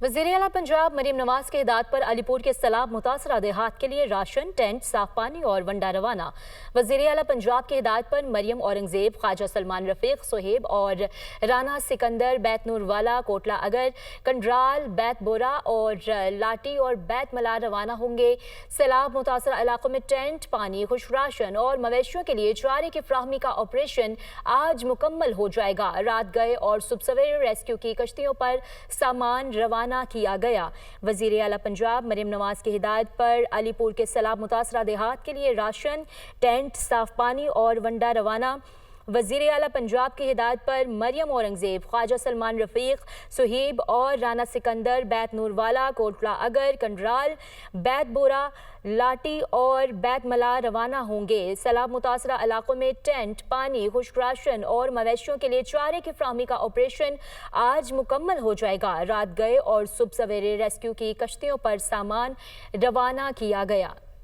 वज़ीर आला पंजाब मरीम नवाज के हिदायत पर अलीपुर के सैलाब मुतासरा देहात के लिए राशन, टेंट, साफ पानी और वंडा रवाना। वज़ीर आला पंजाब की हिदायत पर मरियम औरंगजेब, ख्वाजा सलमान रफीक, सोहेब और राना सिकंदर बैत नूरवाला, कोटला अगर, कंडराल, बैत बोरा और लाटी और बैत मलार रवाना होंगे। सैलाब मुतासरा इलाकों में टेंट, पानी, खुश राशन और मवेशियों के लिए चारे की फ्राहमी का ऑपरेशन आज मुकम्मल हो जाएगा। रात गए और सुबह सवेरे रेस्क्यू की कश्तियों पर सामान रवाना किया गया। वज़ीर आला पंजाब मरीम नवाज की हिदायत पर अलीपुर के सैलाब मुतासरा देहात के लिए राशन, टेंट, साफ पानी और वंडा रवाना। वज़ीर आला पंजाब की हिदायत पर मरियम औरंगजेब, ख्वाजा सलमान रफीक, सोहेब और राना सिकंदर बैत नूरवाला, कोटला अगर, कंडराल, बैत बोरा, लाटी और बैत मलार रवाना होंगे। सैलाब मुतासरा इलाकों में टेंट, पानी, खुश्क राशन और मवेशियों के लिए चारे की फ्राहमी का ऑपरेशन आज मुकम्मल हो जाएगा। रात गए और सुबह सवेरे रेस्क्यू की कश्तियों पर सामान रवाना किया गया।